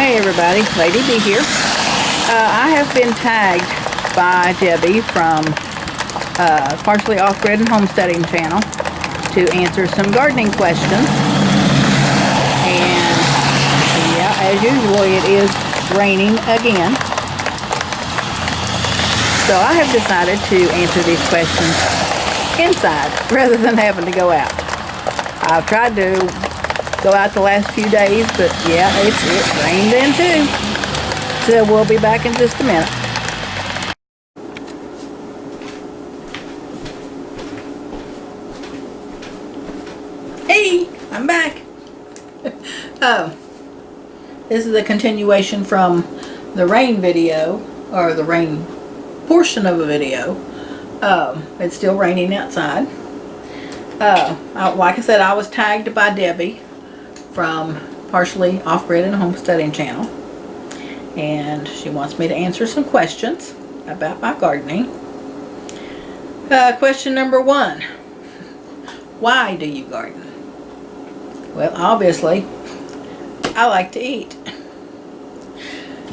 Hey everybody, Lady B here. I have been tagged by Debbie from Partially Off-Grid and Homesteading channel to answer some gardening questions. And yeah, as usual, it is raining again. So I have decided to answer these questions inside rather than having to go out. I've tried to go out the last few days, but yeah, it rained then too. So we'll be back in just a minute. Hey, I'm back. Oh, this is a continuation from the rain video, or the rain portion of a video. It's still raining outside. Like I said, I was tagged by Debbie from Partially Off-Grid and Homesteading channel, and she wants me to answer some questions about my gardening. Question number 1: why do you garden? Well, obviously I like to eat.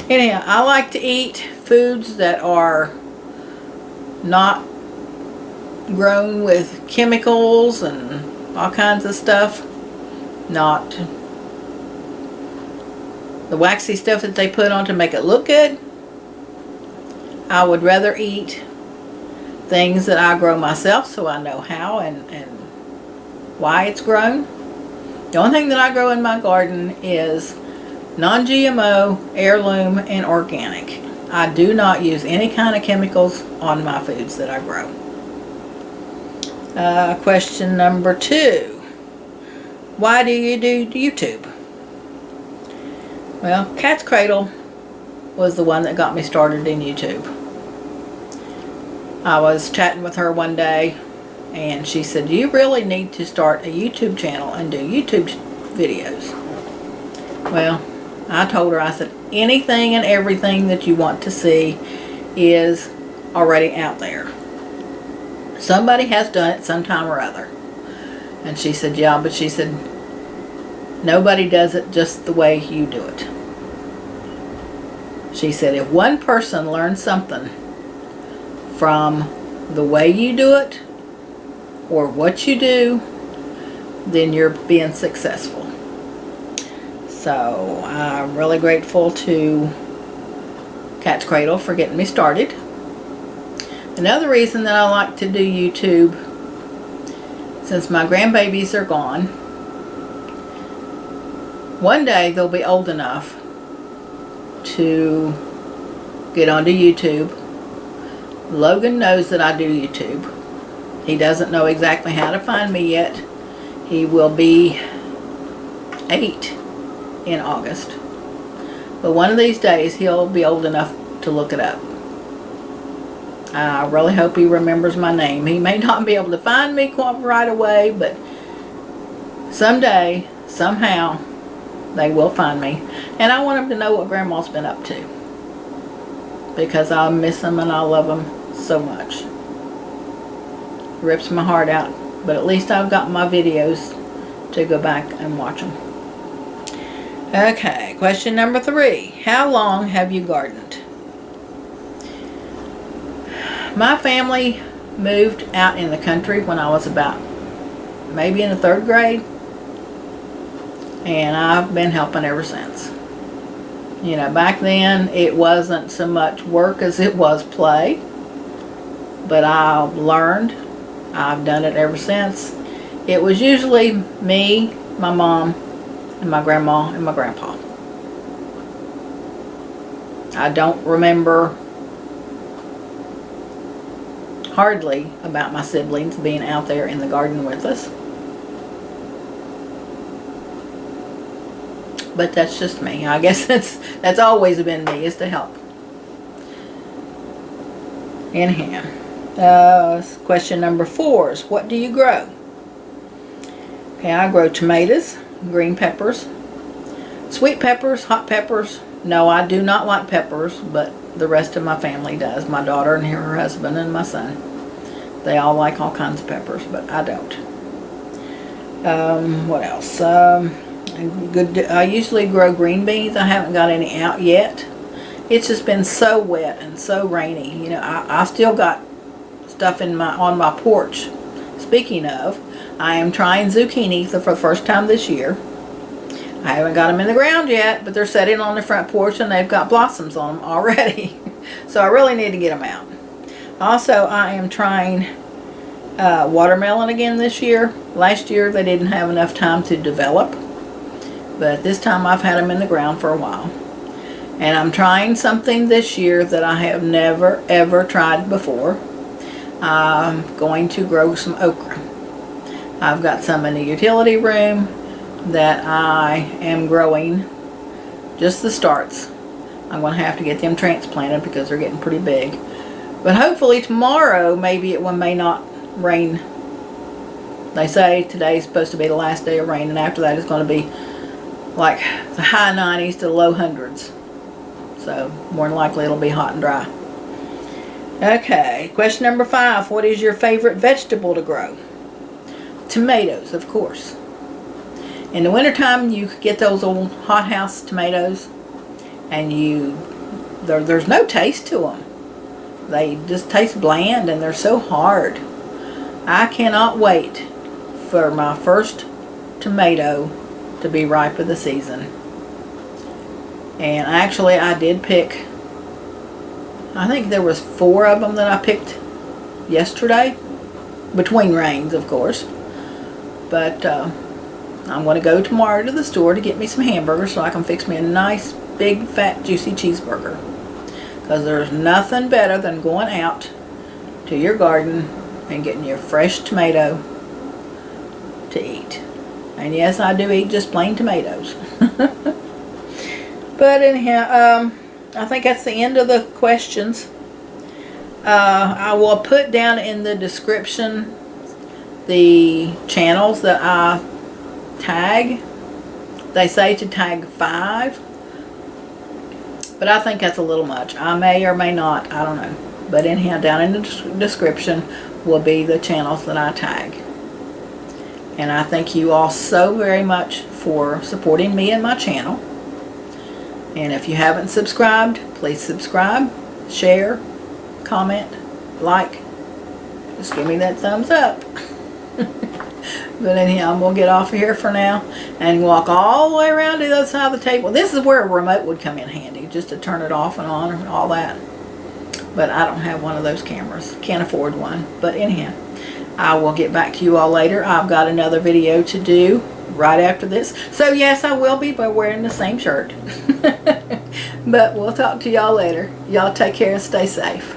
Anyhow, I like to eat foods that are not grown with chemicals and all kinds of stuff. Not the waxy stuff that they put on to make it look good. I would rather eat things that I grow myself, so I know how and why it's grown. The only thing that I grow in my garden is non-GMO, heirloom, and organic. I do not use any kind of chemicals on my foods that I grow. Question number 2: why do you do YouTube? Well, Cat's Cradle was the one that got me started in YouTube. I was chatting with her one day, and she said, you really need to start a YouTube channel and do YouTube videos. Well, I told her, I said, anything and everything that you want to see is already out there. Somebody has done it sometime or other. And she said, yeah, but she said, nobody does it just the way you do it. She said, if one person learns something from the way you do it or what you do, then you're being successful. So I'm really grateful to Cat's Cradle for getting me started. Another reason that I like to do YouTube, since my grandbabies are gone, one day they'll be old enough to get onto YouTube. Logan knows that I do YouTube. He doesn't know exactly how to find me yet. He will be 8 in August. But one of these days he'll be old enough to look it up. I really hope he remembers my name. He may not be able to find me quite right away, but someday, somehow, they will find me. And I want them to know what Grandma's been up to, because I miss them and I love them so much. It rips my heart out, but at least I've got my videos to go back and watch them. Okay, question number 3. How long have you gardened? My family moved out in the country when I was about maybe in the 3rd grade, and I've been helping ever since. You know, back then it wasn't so much work as it was play, but I learned. I've done it ever since. It was usually me, my mom, and my grandma and my grandpa. I don't remember hardly about my siblings being out there in the garden with us. But that's just me. I guess that's always been me, is to help. Anyhow, question number 4 is, what do you grow? Okay, I grow tomatoes, green peppers, sweet peppers, hot peppers. No, I do not like peppers, but the rest of my family does. My daughter and her husband and my son. They all like all kinds of peppers, but I don't. What else? I usually grow green beans. I haven't got any out yet. It's just been so wet and so rainy. You know, I still got stuff on my porch. Speaking of, I am trying zucchini for the first time this year. I haven't got them in the ground yet, but they're sitting on the front porch and they've got blossoms on them already. So I really need to get them out. Also, I am trying watermelon again this year. Last year they didn't have enough time to develop, but this time I've had them in the ground for a while. And I'm trying something this year that I have never ever tried before. I'm going to grow some okra. I've got some in the utility room that I am growing, just the starts. I'm going to have to get them transplanted because they're getting pretty big. But hopefully tomorrow, maybe it may not rain. They say today's supposed to be the last day of rain, and after that it's going to be like the high 90s to the low hundreds. So more than likely it'll be hot and dry. Okay, question number 5. What is your favorite vegetable to grow? Tomatoes, of course. In the wintertime, you get those old hothouse tomatoes, and there's no taste to them. They just taste bland, and they're so hard. I cannot wait for my first tomato to be ripe of the season. And actually, I did pick, I think there was 4 of them that I picked yesterday, between rains, of course. But I'm going to go tomorrow to the store to get me some hamburgers so I can fix me a nice, big, fat, juicy cheeseburger. Because there's nothing better than going out to your garden and getting your fresh tomato to eat. And yes, I do eat just plain tomatoes. But anyhow, I think that's the end of the questions. I will put down in the description the channels that I tag. They say to tag 5, but I think that's a little much. I may or may not, I don't know. But anyhow, down in the description will be the channels that I tag. And I thank you all so very much for supporting me and my channel. And if you haven't subscribed, please subscribe, share, comment, like. Just give me that thumbs up. But anyhow, I'm going to get off of here for now and walk all the way around to the other side of the table. This is where a remote would come in handy, just to turn it off and on and all that. But I don't have one of those cameras. Can't afford one. But anyhow, I will get back to you all later. I've got another video to do right after this. So yes, I will be wearing the same shirt. But we'll talk to y'all later. Y'all take care and stay safe.